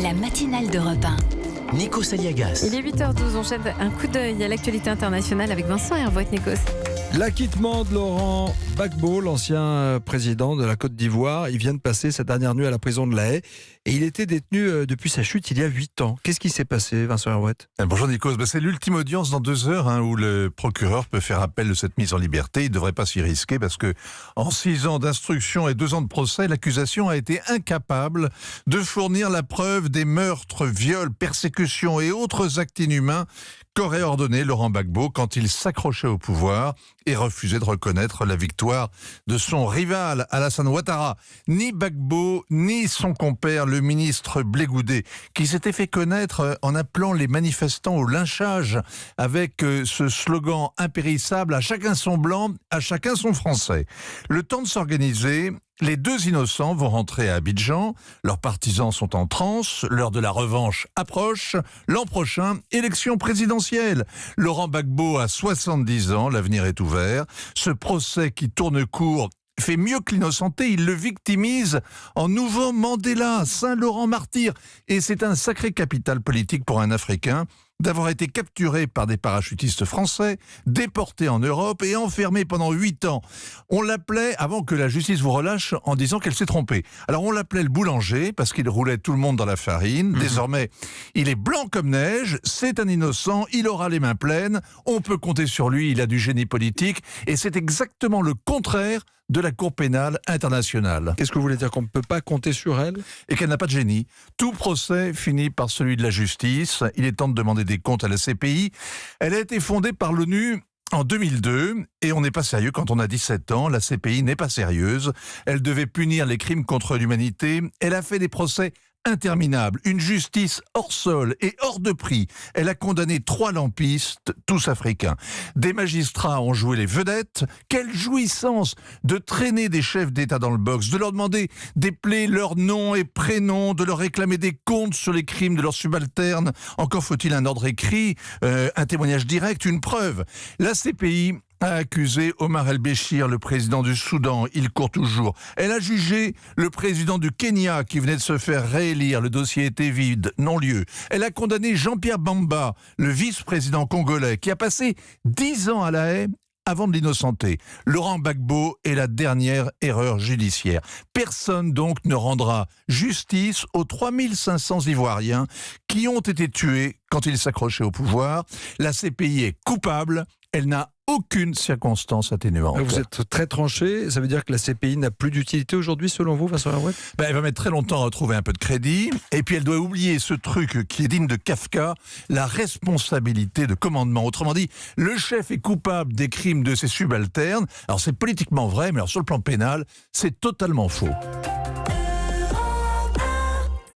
La matinale d'Europe 1. Nikos Aliagas. Il est 8h12, on jette un coup d'œil à l'actualité internationale avec Vincent Hervouet. Nikos. L'acquittement de Laurent Gbagbo, l'ancien président de la Côte d'Ivoire, il vient de passer sa dernière nuit à la prison de La Haye et il était détenu depuis sa chute il y a 8 ans. Qu'est-ce qui s'est passé, Vincent Hervouet ? Bonjour Nikos, c'est l'ultime audience dans 2 heures où le procureur peut faire appel de cette mise en liberté. Il ne devrait pas s'y risquer parce que en 6 ans d'instruction et 2 ans de procès, l'accusation a été incapable de fournir la preuve des meurtres, viols, persécutions et autres actes inhumains qu'aurait ordonné Laurent Gbagbo quand il s'accrochait au pouvoir et refusait de reconnaître la victoire de son rival Alassane Ouattara. Ni Gbagbo, ni son compère, le ministre Blé Goudé, qui s'était fait connaître en appelant les manifestants au lynchage avec ce slogan impérissable « À chacun son blanc, à chacun son français ». Le temps de s'organiser. Les 2 innocents vont rentrer à Abidjan, leurs partisans sont en transe, l'heure de la revanche approche, l'an prochain, élection présidentielle. Laurent Gbagbo a 70 ans, l'avenir est ouvert. Ce procès qui tourne court fait mieux que l'innocenté, il le victimise en nouveau Mandela, Saint-Laurent martyr. Et c'est un sacré capital politique pour un Africain d'avoir été capturé par des parachutistes français, déporté en Europe et enfermé pendant 8 ans. On l'appelait, avant que la justice vous relâche, en disant qu'elle s'est trompée. Alors on l'appelait le boulanger, parce qu'il roulait tout le monde dans la farine. Désormais, il est blanc comme neige, c'est un innocent, il aura les mains pleines, on peut compter sur lui, il a du génie politique, et c'est exactement le contraire de la Cour pénale internationale. Qu'est-ce que vous voulez dire, qu'on ne peut pas compter sur elle ? Et qu'elle n'a pas de génie. Tout procès finit par celui de la justice. Il est temps de demander des comptes à la CPI. Elle a été fondée par l'ONU en 2002, et on n'est pas sérieux quand on a 17 ans. La CPI n'est pas sérieuse. Elle devait punir les crimes contre l'humanité. Elle a fait des procès interminable, une justice hors sol et hors de prix. Elle a condamné 3 lampistes, tous africains. Des magistrats ont joué les vedettes. Quelle jouissance de traîner des chefs d'État dans le box, de leur demander d'épeler leurs noms et prénoms, de leur réclamer des comptes sur les crimes de leurs subalternes. Encore faut-il un ordre écrit, un témoignage direct, une preuve. La CPI a accusé Omar el-Béchir, le président du Soudan. Il court toujours. Elle a jugé le président du Kenya qui venait de se faire réélire. Le dossier était vide, non-lieu. Elle a condamné Jean-Pierre Bamba, le vice-président congolais, qui a passé 10 ans à La Haye avant de l'innocenter. Laurent Gbagbo est la dernière erreur judiciaire. Personne donc ne rendra justice aux 3500 Ivoiriens qui ont été tués quand ils s'accrochaient au pouvoir. La CPI est coupable. Elle n'a aucune circonstance atténuante. Vous êtes très tranché, ça veut dire que la CPI n'a plus d'utilité aujourd'hui selon vous, Vincent Hervouet ? Elle va mettre très longtemps à retrouver un peu de crédit, et puis elle doit oublier ce truc qui est digne de Kafka, la responsabilité de commandement. Autrement dit, le chef est coupable des crimes de ses subalternes. Alors c'est politiquement vrai, mais alors sur le plan pénal, c'est totalement faux.